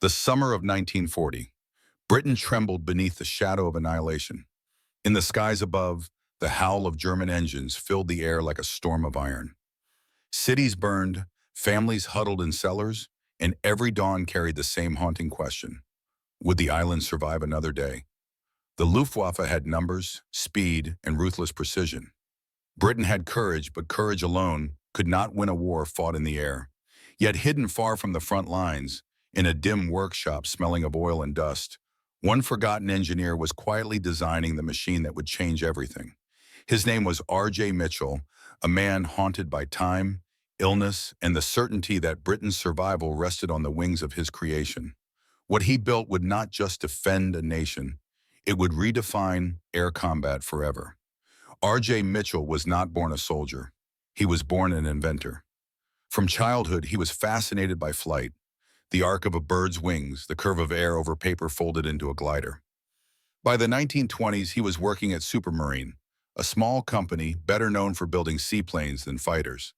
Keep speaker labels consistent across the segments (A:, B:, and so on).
A: The summer of 1940. Britain trembled beneath the shadow of annihilation. In the skies above, the howl of German engines filled the air like a storm of iron. Cities burned, families huddled in cellars, and every dawn carried the same haunting question. Would the island survive another day? The Luftwaffe had numbers, speed, and ruthless precision. Britain had courage, but courage alone could not win a war fought in the air. Yet hidden far from the front lines, in a dim workshop smelling of oil and dust, one forgotten engineer was quietly designing the machine that would change everything. His name was R.J. Mitchell, a man haunted by time, illness, and the certainty that Britain's survival rested on the wings of his creation. What he built would not just defend a nation, it would redefine air combat forever. R.J. Mitchell was not born a soldier. He was born an inventor. From childhood, he was fascinated by flight, the arc of a bird's wings, the curve of air over paper folded into a glider. By the 1920s, he was working at Supermarine, a small company better known for building seaplanes than fighters.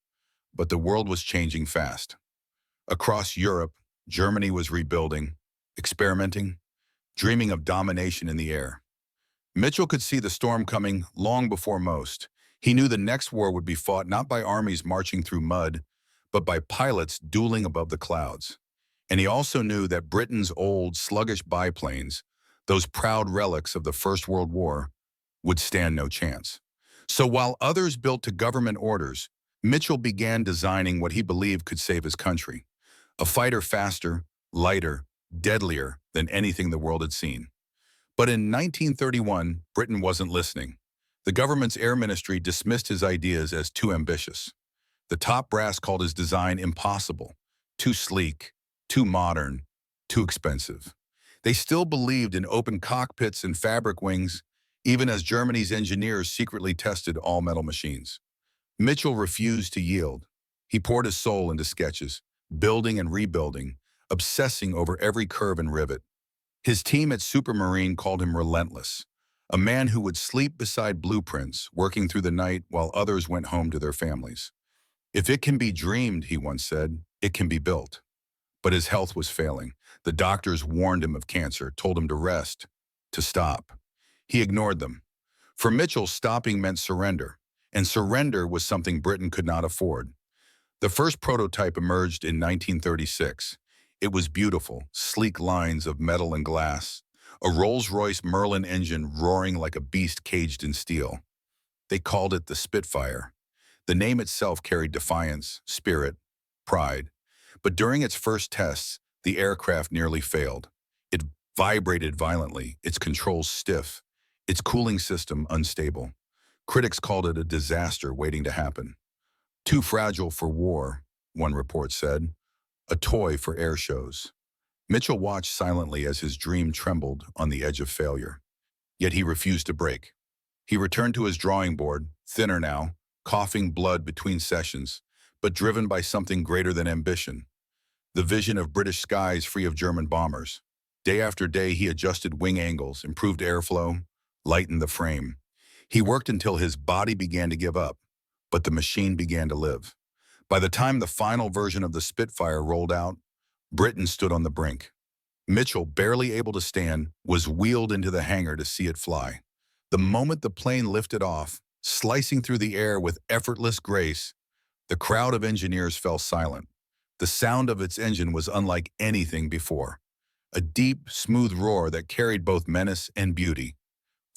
A: But the world was changing fast. Across Europe, Germany was rebuilding, experimenting, dreaming of domination in the air. Mitchell could see the storm coming long before most. He knew the next war would be fought not by armies marching through mud, but by pilots dueling above the clouds. And he also knew that Britain's old, sluggish biplanes, those proud relics of the First World War, would stand no chance. So while others built to government orders, Mitchell began designing what he believed could save his country. A fighter faster, lighter, deadlier than anything the world had seen. But in 1931, Britain wasn't listening. The government's air ministry dismissed his ideas as too ambitious. The top brass called his design impossible, too sleek, too modern, too expensive. They still believed in open cockpits and fabric wings, even as Germany's engineers secretly tested all-metal machines. Mitchell refused to yield. He poured his soul into sketches, building and rebuilding, obsessing over every curve and rivet. His team at Supermarine called him relentless, a man who would sleep beside blueprints, working through the night while others went home to their families. If it can be dreamed, he once said, it can be built. But his health was failing. The doctors warned him of cancer, told him to rest, to stop. He ignored them. For Mitchell, stopping meant surrender, and surrender was something Britain could not afford. The first prototype emerged in 1936. It was beautiful, sleek lines of metal and glass, a Rolls-Royce Merlin engine roaring like a beast caged in steel. They called it the Spitfire. The name itself carried defiance, spirit, pride. But during its first tests, the aircraft nearly failed. It vibrated violently, its controls stiff, its cooling system unstable. Critics called it a disaster waiting to happen. Too fragile for war, one report said. A toy for air shows. Mitchell watched silently as his dream trembled on the edge of failure. Yet he refused to break. He returned to his drawing board, thinner now, coughing blood between sessions, but driven by something greater than ambition. The vision of British skies free of German bombers. Day after day, he adjusted wing angles, improved airflow, lightened the frame. He worked until his body began to give up, but the machine began to live. By the time the final version of the Spitfire rolled out, Britain stood on the brink. Mitchell, barely able to stand, was wheeled into the hangar to see it fly. The moment the plane lifted off, slicing through the air with effortless grace, the crowd of engineers fell silent. The sound of its engine was unlike anything before. A deep, smooth roar that carried both menace and beauty.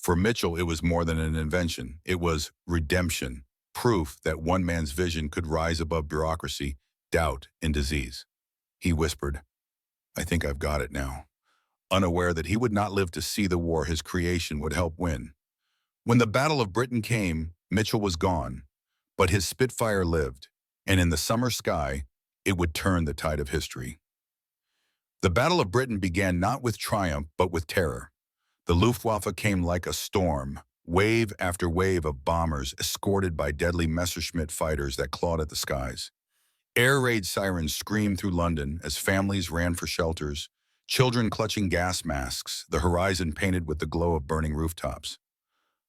A: For Mitchell, it was more than an invention. It was redemption, proof that one man's vision could rise above bureaucracy, doubt, and disease. He whispered, "I think I've got it now," unaware that he would not live to see the war his creation would help win. When the Battle of Britain came, Mitchell was gone, but his Spitfire lived, and in the summer sky, it would turn the tide of history. The Battle of Britain began not with triumph, but with terror. The Luftwaffe came like a storm, wave after wave of bombers escorted by deadly Messerschmitt fighters that clawed at the skies. Air raid sirens screamed through London as families ran for shelters, children clutching gas masks, the horizon painted with the glow of burning rooftops.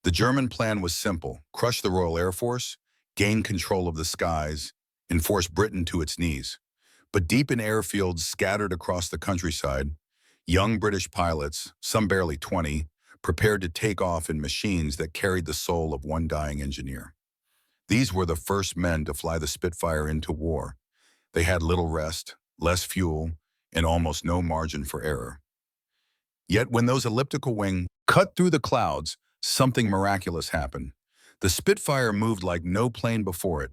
A: The German plan was simple: crush the Royal Air Force, gain control of the skies, and force Britain to its knees. But deep in airfields scattered across the countryside, young British pilots, some barely 20, prepared to take off in machines that carried the soul of one dying engineer. These were the first men to fly the Spitfire into war. They had little rest, less fuel, and almost no margin for error. Yet when those elliptical wings cut through the clouds, something miraculous happened. The Spitfire moved like no plane before it,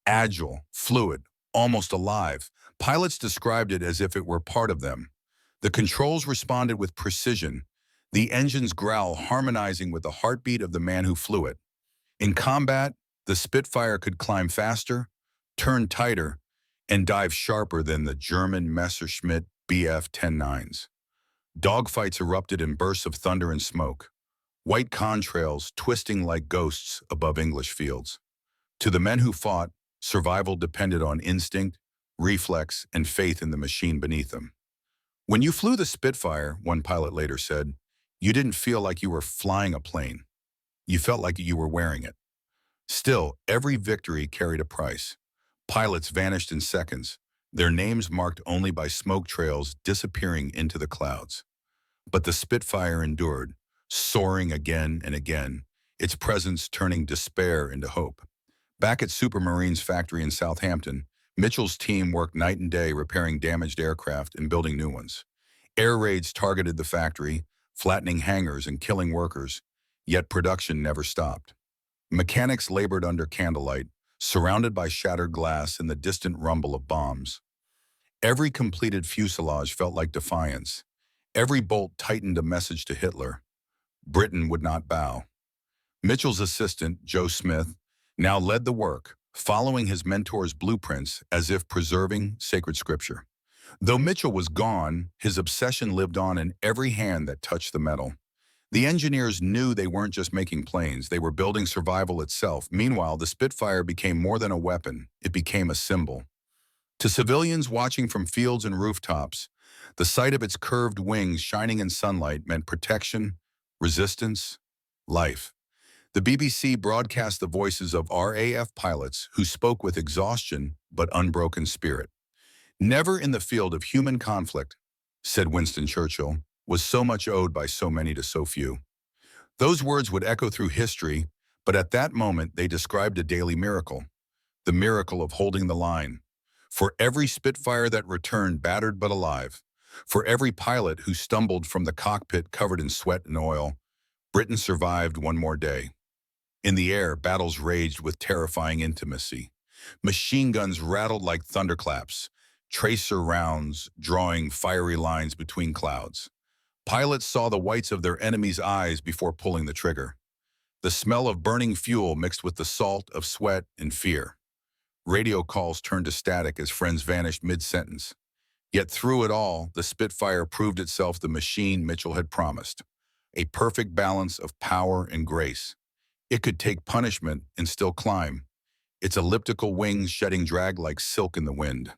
A: agile, fluid, almost alive. Pilots described it as if it were part of them. The controls responded with precision, the engine's growl harmonizing with the heartbeat of the man who flew it. In combat, the Spitfire could climb faster, turn tighter, and dive sharper than the German Messerschmitt Bf-10-9s. Dogfights erupted in bursts of thunder and smoke, white contrails twisting like ghosts above English fields. To the men who fought, survival depended on instinct, reflex, and faith in the machine beneath them. When you flew the Spitfire, one pilot later said, you didn't feel like you were flying a plane. You felt like you were wearing it. Still, every victory carried a price. Pilots vanished in seconds, their names marked only by smoke trails disappearing into the clouds. But the Spitfire endured, soaring again and again, its presence turning despair into hope. Back at Supermarine's factory in Southampton, Mitchell's team worked night and day repairing damaged aircraft and building new ones. Air raids targeted the factory, flattening hangars and killing workers, yet production never stopped. Mechanics labored under candlelight, surrounded by shattered glass and the distant rumble of bombs. Every completed fuselage felt like defiance. Every bolt tightened a message to Hitler. Britain would not bow. Mitchell's assistant, Joe Smith, now led the work, following his mentor's blueprints as if preserving sacred scripture. Though Mitchell was gone, his obsession lived on in every hand that touched the metal. The engineers knew they weren't just making planes, they were building survival itself. Meanwhile, the Spitfire became more than a weapon, it became a symbol. To civilians watching from fields and rooftops, the sight of its curved wings shining in sunlight meant protection, resistance, life. The BBC broadcast the voices of RAF pilots who spoke with exhaustion but unbroken spirit. Never in the field of human conflict, said Winston Churchill, was so much owed by so many to so few. Those words would echo through history, but at that moment they described a daily miracle, the miracle of holding the line. For every Spitfire that returned battered but alive, for every pilot who stumbled from the cockpit covered in sweat and oil, Britain survived one more day. In the air, battles raged with terrifying intimacy. Machine guns rattled like thunderclaps, tracer rounds drawing fiery lines between clouds. Pilots saw the whites of their enemies' eyes before pulling the trigger. The smell of burning fuel mixed with the salt of sweat and fear. Radio calls turned to static as friends vanished mid-sentence. Yet through it all, the Spitfire proved itself the machine Mitchell had promised. A perfect balance of power and grace. It could take punishment and still climb, its elliptical wings shedding drag like silk in the wind.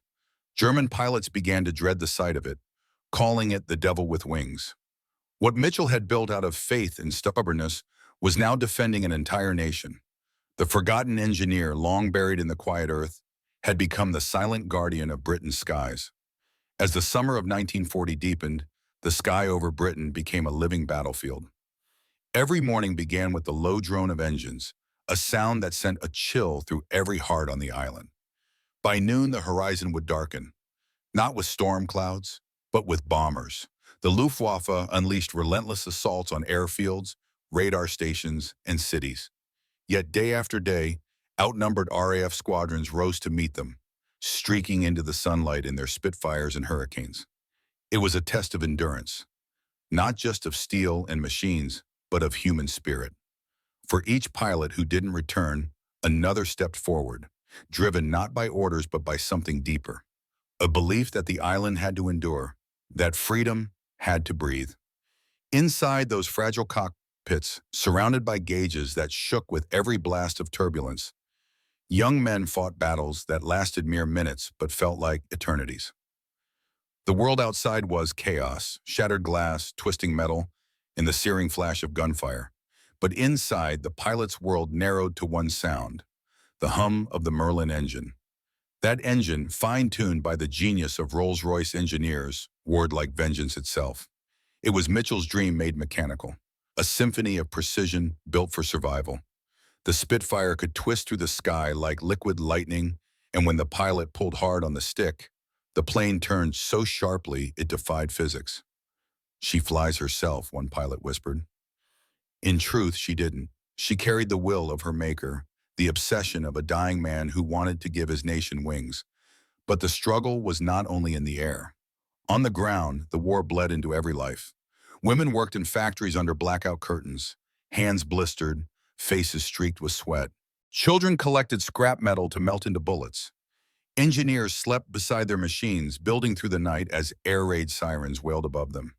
A: German pilots began to dread the sight of it, calling it the devil with wings. What Mitchell had built out of faith and stubbornness was now defending an entire nation. The forgotten engineer, long buried in the quiet earth, had become the silent guardian of Britain's skies. As the summer of 1940 deepened, the sky over Britain became a living battlefield. Every morning began with the low drone of engines, a sound that sent a chill through every heart on the island. By noon, the horizon would darken, not with storm clouds, but with bombers. The Luftwaffe unleashed relentless assaults on airfields, radar stations, and cities. Yet day after day, outnumbered RAF squadrons rose to meet them, streaking into the sunlight in their Spitfires and Hurricanes. It was a test of endurance, not just of steel and machines, but of human spirit. For each pilot who didn't return, another stepped forward, driven not by orders but by something deeper. A belief that the island had to endure, that freedom had to breathe. Inside those fragile cockpits, surrounded by gauges that shook with every blast of turbulence, young men fought battles that lasted mere minutes but felt like eternities. The world outside was chaos, shattered glass, twisting metal, and the searing flash of gunfire. But inside, the pilot's world narrowed to one sound, the hum of the Merlin engine. That engine, fine-tuned by the genius of Rolls-Royce engineers, roared like vengeance itself. It was Mitchell's dream made mechanical, a symphony of precision built for survival. The Spitfire could twist through the sky like liquid lightning, and when the pilot pulled hard on the stick, the plane turned so sharply it defied physics. "She flies herself," one pilot whispered. In truth, she didn't. She carried the will of her maker, the obsession of a dying man who wanted to give his nation wings. But the struggle was not only in the air. On the ground, the war bled into every life. Women worked in factories under blackout curtains, hands blistered, faces streaked with sweat. Children collected scrap metal to melt into bullets. Engineers slept beside their machines, building through the night as air raid sirens wailed above them.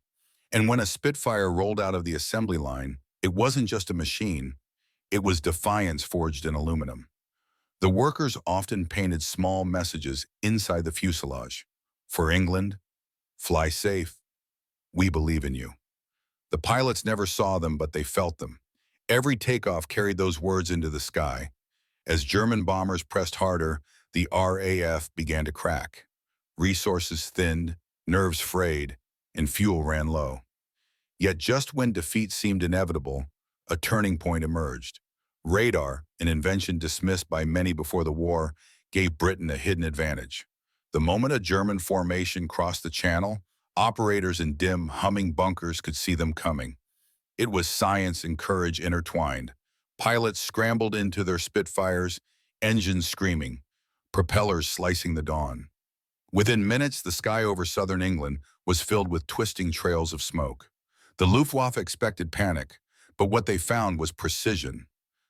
A: And when a Spitfire rolled out of the assembly line, it wasn't just a machine, it was defiance forged in aluminum. The workers often painted small messages inside the fuselage. "For England, fly safe. We believe in you." The pilots never saw them, but they felt them. Every takeoff carried those words into the sky. As German bombers pressed harder, the RAF began to crack. Resources thinned, nerves frayed, and fuel ran low. Yet just when defeat seemed inevitable, a turning point emerged. Radar, an invention dismissed by many before the war, gave Britain a hidden advantage. The moment a German formation crossed the channel, operators in dim, humming bunkers could see them coming. It was science and courage intertwined. Pilots scrambled into their Spitfires, engines screaming, propellers slicing the dawn. Within minutes, the sky over southern England was filled with twisting trails of smoke. The Luftwaffe expected panic, but what they found was precision.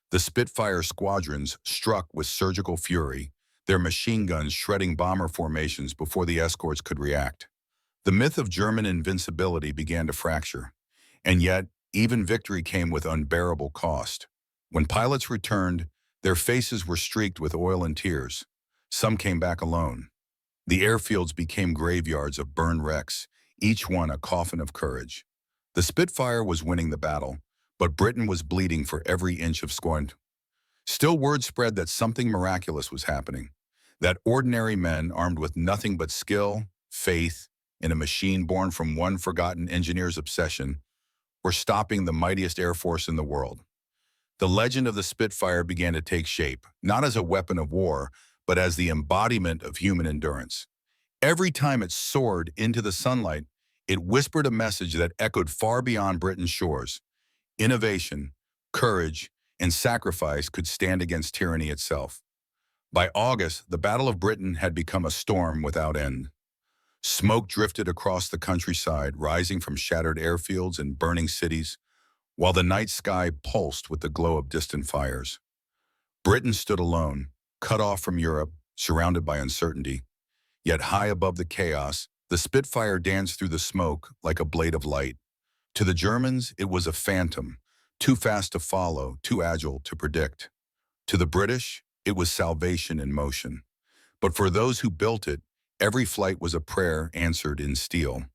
A: The Spitfire squadrons struck with surgical fury, their machine guns shredding bomber formations before the escorts could react. The myth of German invincibility began to fracture, and yet even victory came with unbearable cost. When pilots returned, their faces were streaked with oil and tears. Some came back alone. The airfields became graveyards of burned wrecks, each one a coffin of courage. The Spitfire was winning the battle, but Britain was bleeding for every inch of scorn. Still, word spread that something miraculous was happening, that ordinary men armed with nothing but skill, faith, and a machine born from one forgotten engineer's obsession were stopping the mightiest air force in the world. The legend of the Spitfire began to take shape, not as a weapon of war, but as the embodiment of human endurance. Every time it soared into the sunlight, it whispered a message that echoed far beyond Britain's shores. Innovation, courage, and sacrifice could stand against tyranny itself. By August, the Battle of Britain had become a storm without end. Smoke drifted across the countryside, rising from shattered airfields and burning cities, while the night sky pulsed with the glow of distant fires. Britain stood alone, cut off from Europe, surrounded by uncertainty. Yet high above the chaos, the Spitfire danced through the smoke like a blade of light. To the Germans, it was a phantom, too fast to follow, too agile to predict. To the British, it was salvation in motion. But for those who built it, every flight was a prayer answered in steel.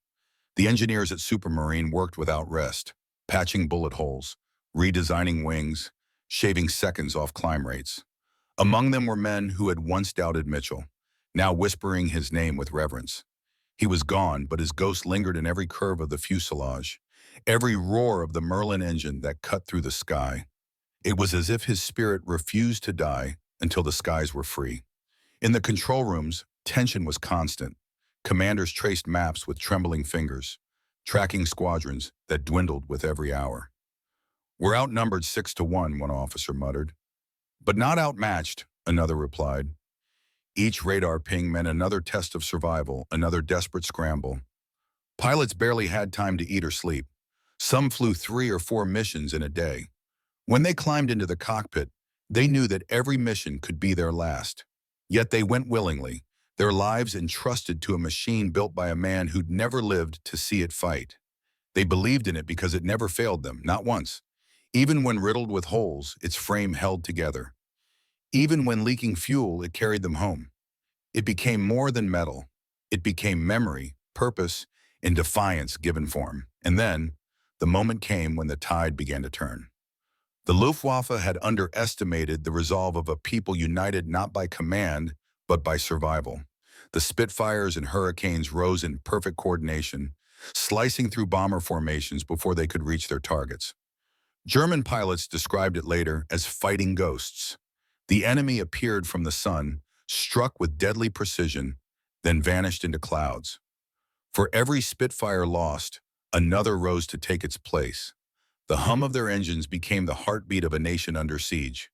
A: The engineers at Supermarine worked without rest, patching bullet holes, redesigning wings, shaving seconds off climb rates. Among them were men who had once doubted Mitchell, now whispering his name with reverence. He was gone, but his ghost lingered in every curve of the fuselage, every roar of the Merlin engine that cut through the sky. It was as if his spirit refused to die until the skies were free. In the control rooms, tension was constant. Commanders traced maps with trembling fingers, tracking squadrons that dwindled with every hour. "We're outnumbered 6-1, one officer muttered. "But not outmatched," another replied. Each radar ping meant another test of survival, another desperate scramble. Pilots barely had time to eat or sleep. Some flew 3 or 4 missions in a day. When they climbed into the cockpit, they knew that every mission could be their last. Yet they went willingly, their lives entrusted to a machine built by a man who'd never lived to see it fight. They believed in it because it never failed them, not once. Even when riddled with holes, its frame held together. Even when leaking fuel, it carried them home. It became more than metal. It became memory, purpose, and defiance given form. And then, the moment came when the tide began to turn. The Luftwaffe had underestimated the resolve of a people united not by command, but by survival. The Spitfires and Hurricanes rose in perfect coordination, slicing through bomber formations before they could reach their targets. German pilots described it later as fighting ghosts. The enemy appeared from the sun, struck with deadly precision, then vanished into clouds. For every Spitfire lost, another rose to take its place. The hum of their engines became the heartbeat of a nation under siege.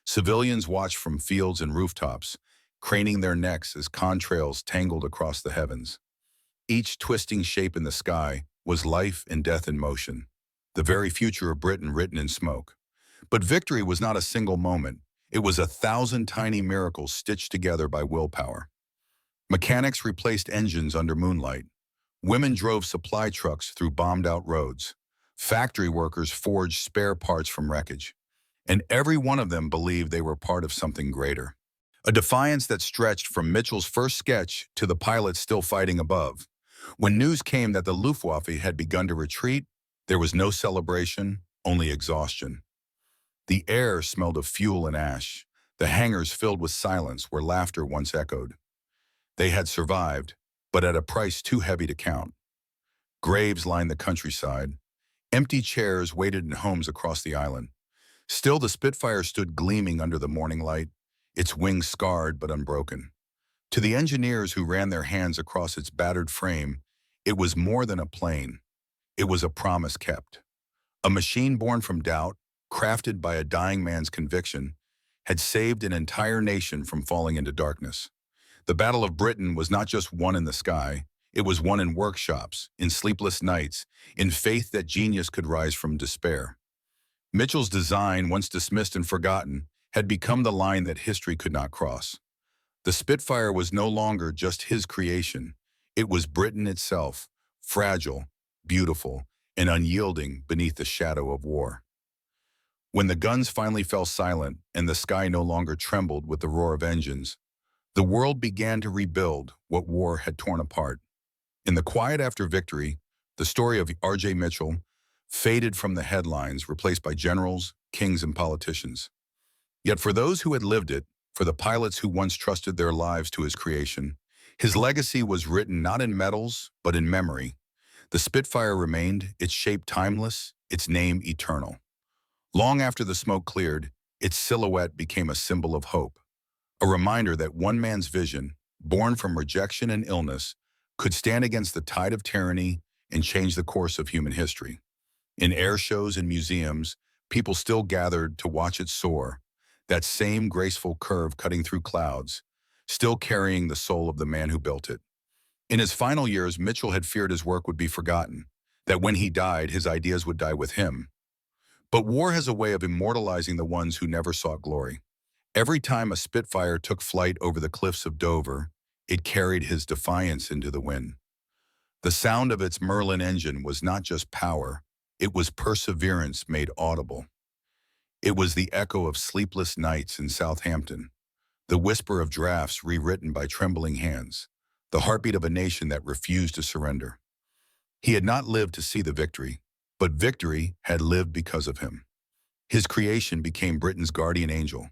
A: Civilians watched from fields and rooftops, craning their necks as contrails tangled across the heavens. Each twisting shape in the sky was life and death in motion, the very future of Britain written in smoke. But victory was not a single moment. It was 1,000 tiny miracles stitched together by willpower. Mechanics replaced engines under moonlight. Women drove supply trucks through bombed-out roads. Factory workers forged spare parts from wreckage. And every one of them believed they were part of something greater. A defiance that stretched from Mitchell's first sketch to the pilots still fighting above. When news came that the Luftwaffe had begun to retreat, there was no celebration, only exhaustion. The air smelled of fuel and ash, the hangars filled with silence where laughter once echoed. They had survived, but at a price too heavy to count. Graves lined the countryside. Empty chairs waited in homes across the island. Still, the Spitfire stood gleaming under the morning light, its wings scarred but unbroken. To the engineers who ran their hands across its battered frame, it was more than a plane. It was a promise kept. A machine born from doubt, crafted by a dying man's conviction, had saved an entire nation from falling into darkness. The Battle of Britain was not just won in the sky, it was won in workshops, in sleepless nights, in faith that genius could rise from despair. Mitchell's design, once dismissed and forgotten, had become the line that history could not cross. The Spitfire was no longer just his creation. It was Britain itself, fragile, beautiful, and unyielding beneath the shadow of war. When the guns finally fell silent and the sky no longer trembled with the roar of engines, the world began to rebuild what war had torn apart. In the quiet after victory, the story of R.J. Mitchell faded from the headlines, replaced by generals, kings, and politicians. Yet for those who had lived it, for the pilots who once trusted their lives to his creation, his legacy was written not in medals, but in memory. The Spitfire remained, its shape timeless, its name eternal. Long after the smoke cleared, its silhouette became a symbol of hope, a reminder that one man's vision, born from rejection and illness, could stand against the tide of tyranny and change the course of human history. In air shows and museums, people still gathered to watch it soar, that same graceful curve cutting through clouds, still carrying the soul of the man who built it. In his final years, Mitchell had feared his work would be forgotten, that when he died, his ideas would die with him. But war has a way of immortalizing the ones who never sought glory. Every time a Spitfire took flight over the cliffs of Dover, it carried his defiance into the wind. The sound of its Merlin engine was not just power, it was perseverance made audible. It was the echo of sleepless nights in Southampton, the whisper of drafts rewritten by trembling hands, the heartbeat of a nation that refused to surrender. He had not lived to see the victory, but victory had lived because of him. His creation became Britain's guardian angel,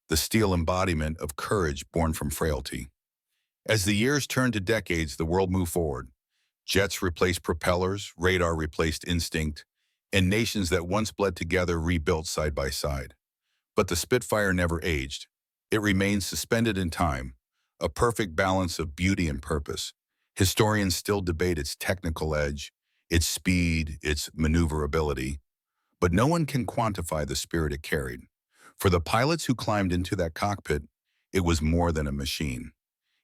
A: the steel embodiment of courage born from frailty. As the years turned to decades, the world moved forward. Jets replaced propellers, radar replaced instinct, and nations that once bled together rebuilt side by side. But the Spitfire never aged. It remained suspended in time, a perfect balance of beauty and purpose. Historians still debate its technical edge, its speed, its maneuverability, but no one can quantify the spirit it carried. For the pilots who climbed into that cockpit, it was more than a machine.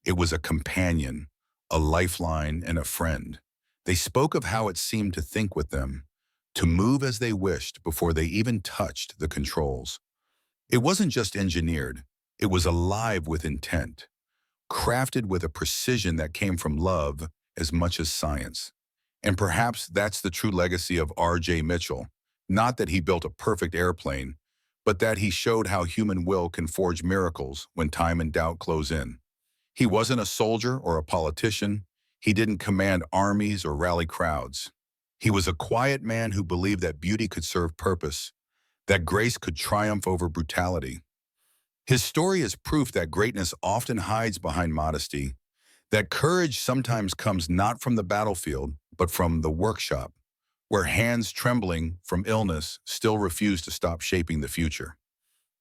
A: It was a companion, a lifeline, and a friend. They spoke of how it seemed to think with them, to move as they wished before they even touched the controls. It wasn't just engineered, it was alive with intent, crafted with a precision that came from love as much as science. And perhaps that's the true legacy of R.J. Mitchell, not that he built a perfect airplane, but that he showed how human will can forge miracles when time and doubt close in. He wasn't a soldier or a politician. He didn't command armies or rally crowds. He was a quiet man who believed that beauty could serve purpose, that grace could triumph over brutality. His story is proof that greatness often hides behind modesty, that courage sometimes comes not from the battlefield, but from the workshop, where hands trembling from illness still refuse to stop shaping the future.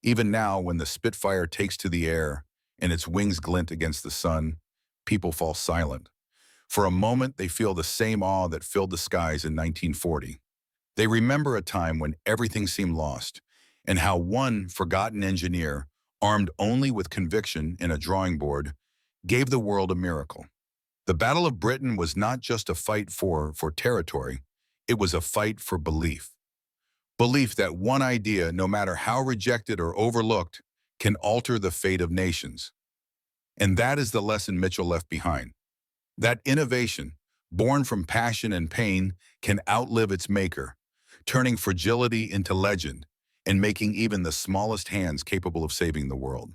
A: Even now, when the Spitfire takes to the air and its wings glint against the sun, people fall silent. For a moment, they feel the same awe that filled the skies in 1940. They remember a time when everything seemed lost, and how one forgotten engineer, armed only with conviction and a drawing board, gave the world a miracle. The Battle of Britain was not just a fight for territory, it was a fight for belief. Belief that one idea, no matter how rejected or overlooked, can alter the fate of nations. And that is the lesson Mitchell left behind. That innovation, born from passion and pain, can outlive its maker, turning fragility into legend and making even the smallest hands capable of saving the world.